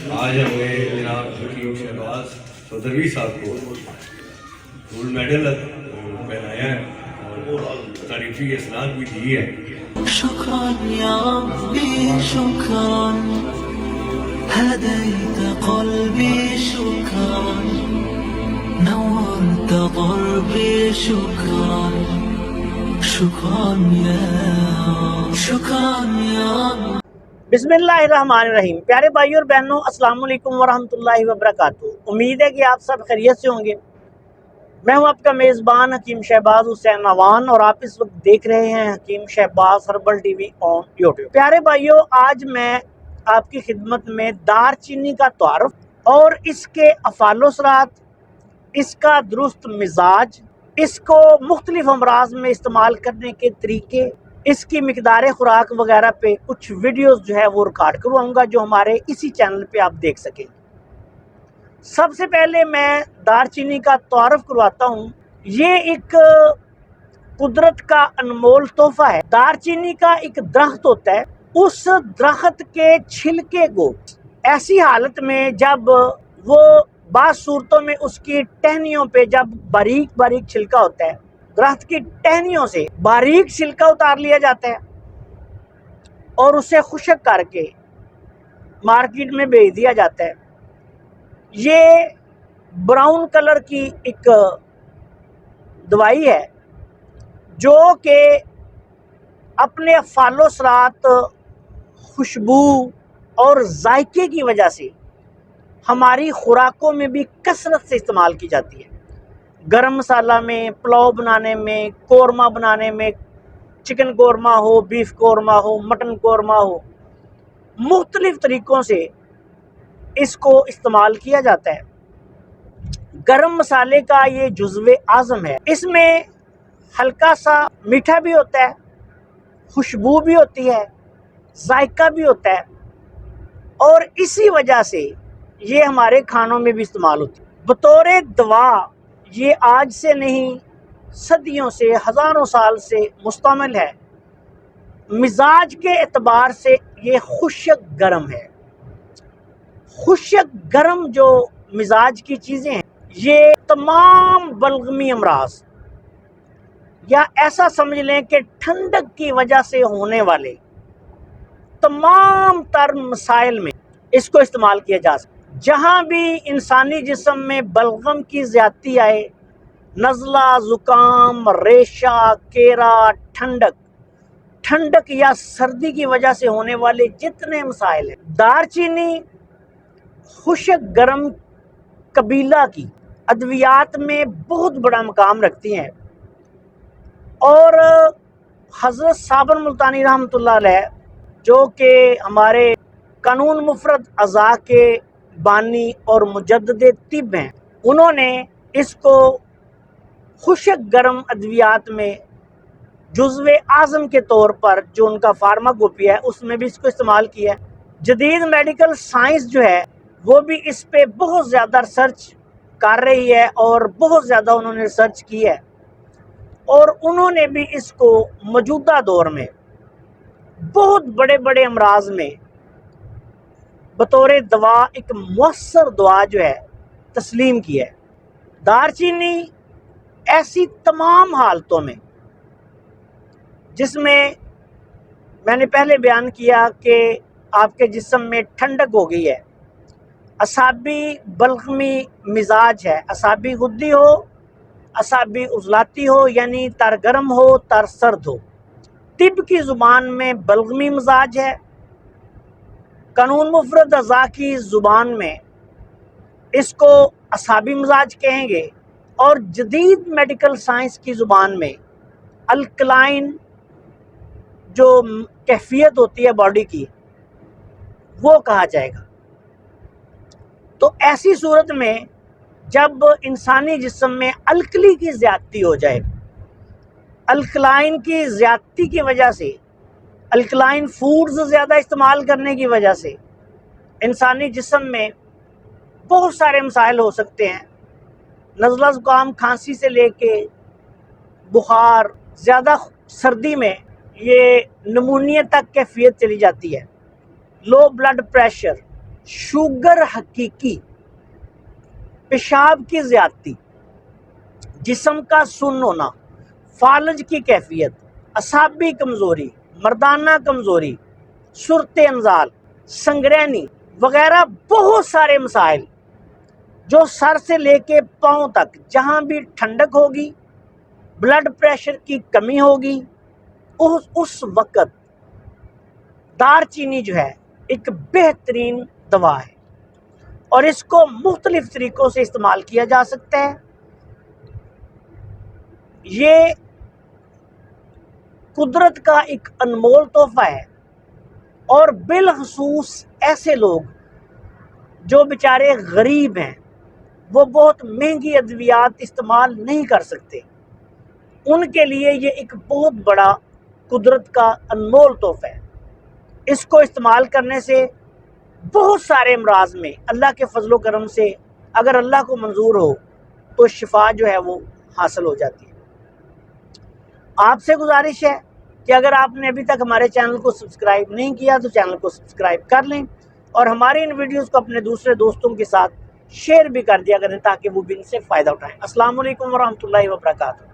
आज हमें जनाब हकीम शहबाज चौधरी साहब को गोल्ड मेडल पहनाया है और तारीफी इसनाद भी दी है। شكرا يا ربي شكرا هديت قلبي شكرا نورت ضربي شكرا شكرا يا رب बिस्मिल्लाहिर्रहमानिर्रहीम। प्यारे भाइयों और बहनों, अस्सलाम वालेकुम वरहमतुल्लाहि वबरकातुहू। उम्मीद है कि आप सब खैरियत से होंगे। मैं हूं आपका मेज़बान हकीम शहबाज हुसैन अवान और आप इस वक्त देख रहे हैं Hakeem Shahbaz herbal TV on YouTube. प्यारे भाइयों, आज मैं आपकी खिदमत में दारचीनी का तारुफ और इसके अफ़ालोसरात, इसका दुरुस्त मिजाज, इसको मुख्तलिफ अमराज में इस्तेमाल करने के तरीके, इसकी मिकदार खुराक वगैरह पे कुछ वीडियोस जो है वो रिकॉर्ड करवाऊंगा जो हमारे इसी चैनल पे आप देख सकें। सबसे पहले मैं दारचीनी का तारुफ करवाता हूँ। ये एक कुदरत का अनमोल तोहफा है। दारचीनी का एक दरख्त होता है, उस दरख्त के छिलके को ऐसी हालत में जब वो बाज़ सूरतों में उसकी टहनियों पे जब बारीक बारीक छिलका होता है, दरख्त की टहनियों से बारीक छिलका उतार लिया जाता है और उसे खुश्क करके मार्केट में बेच दिया जाता है। ये ब्राउन कलर की एक दवाई है जो कि अपने अफ़ालोसरात, खुशबू और जायके की वजह से हमारी खुराकों में भी कसरत से इस्तेमाल की जाती है। गरम मसाला में, पुलाव बनाने में, कोरमा बनाने में, चिकन कोरमा हो, बीफ कोरमा हो, मटन कोरमा हो, मुख्तलिफ तरीक़ों से इसको इस्तेमाल किया जाता है। गरम मसाले का ये जुज़्वे आज़म है। इसमें हल्का सा मीठा भी होता है, खुशबू भी होती है, जायका भी होता है और इसी वजह से ये हमारे खानों में भी इस्तेमाल होती है। बतौर दवा ये आज से नहीं, सदियों से, हज़ारों साल से मुस्तमिल है। मिजाज के एतबार से ये खुश्क गर्म है। खुश्क गर्म जो मिजाज की चीज़ें हैं, ये तमाम बलगमी अमराज या ऐसा समझ लें कि ठंडक की वजह से होने वाले तमाम तर मसाइल में इसको इस्तेमाल किया जा सकता है। जहाँ भी इंसानी जिस्म में बलगम की ज़्यादती आए, नज़ला, ज़ुकाम, रेशा, केरा, ठंडक या सर्दी की वजह से होने वाले जितने मसाइल हैं, दारचीनी खुश्क गर्म कबीला की अद्वियात में बहुत बड़ा मकाम रखती हैं। और हज़रत साबर मुल्तानी रहमतुल्लाह अलैह जो कि हमारे कानून मुफरद अज़ा के बानी और मुजद्दिद तिब हैं, उन्होंने इसको खुश्क गर्म अद्वियात में जुज़्वे आज़म के तौर पर जो उनका फार्माकोपी है उसमें भी इसको इस्तेमाल किया है। जदीद मेडिकल साइंस जो है वो भी इस पे बहुत ज़्यादा रिसर्च कर रही है और बहुत ज़्यादा उन्होंने रिसर्च की है और उन्होंने भी इसको मौजूदा दौर में बहुत बड़े बड़े अमराज में बतौर दवा एक मुअस्सर दवा जो है तस्लीम की है। दारचीनी ऐसी तमाम हालतों में जिसमें मैंने पहले बयान किया कि आपके जिस्म में ठंडक हो गई है, असाबी बलगमी मिजाज है, असाबी गुद्दी हो, असाबी उजलाती हो, यानी तर गर्म हो तर सर्द हो, तिब की ज़ुबान में बलगमी मिजाज है, कानून मुफरद अज़ा की ज़ुबान में इसको असाबी मिजाज कहेंगे और जदीद मेडिकल साइंस की ज़ुबान में अल्कलाइन जो कैफियत होती है बॉडी की वो कहा जाएगा। तो ऐसी सूरत में जब इंसानी जिस्म में अल्कली की ज़्यादती हो जाए, अल्कलाइन की ज़्यादती की वजह से, अल्कलाइन फूड्स ज़्यादा इस्तेमाल करने की वजह से इंसानी जिस्म में बहुत सारे मसाइल हो सकते हैं। नज़ला, ज़ुकाम, खांसी से लेके बुखार, ज़्यादा सर्दी में ये नमूनिया तक कैफियत चली जाती है, लो ब्लड प्रेशर, शुगर हकीकी, पेशाब की ज़्यादती, जिस्म का सुन्न होना, फालज की कैफियत, असाबी कमज़ोरी, मर्दाना कमज़ोरी, सुरत अंजाल, संगरैनी वगैरह बहुत सारे मसाइल जो सर से लेके पाँव तक जहाँ भी ठंडक होगी, ब्लड प्रेशर की कमी होगी, उस वक़्त दारचीनी जो है एक बेहतरीन दवा है और इसको मुख्तलिफ तरीक़ों से इस्तेमाल किया जा सकता है। ये कुदरत का एक अनमोल तोहफ़ा है और बिलखसूस ऐसे लोग जो बेचारे गरीब हैं, वो बहुत महंगी अद्वियात इस्तेमाल नहीं कर सकते, उनके लिए ये एक बहुत बड़ा कुदरत का अनमोल तोहफ़ा है। इसको इस्तेमाल करने से बहुत सारे अमराज में अल्लाह के फजलो करम से अगर अल्लाह को मंजूर हो तो शिफा जो है वो हासिल हो जाती है। आपसे गुजारिश है कि अगर आपने अभी तक हमारे चैनल को सब्सक्राइब नहीं किया तो चैनल को सब्सक्राइब कर लें और हमारे इन वीडियोस को अपने दूसरे दोस्तों के साथ शेयर भी कर दिया करें ताकि वो भी इनसे फ़ायदा उठाएं। अस्सलाम वालेकुम वरहमतुल्लाहि वबरकातुहू।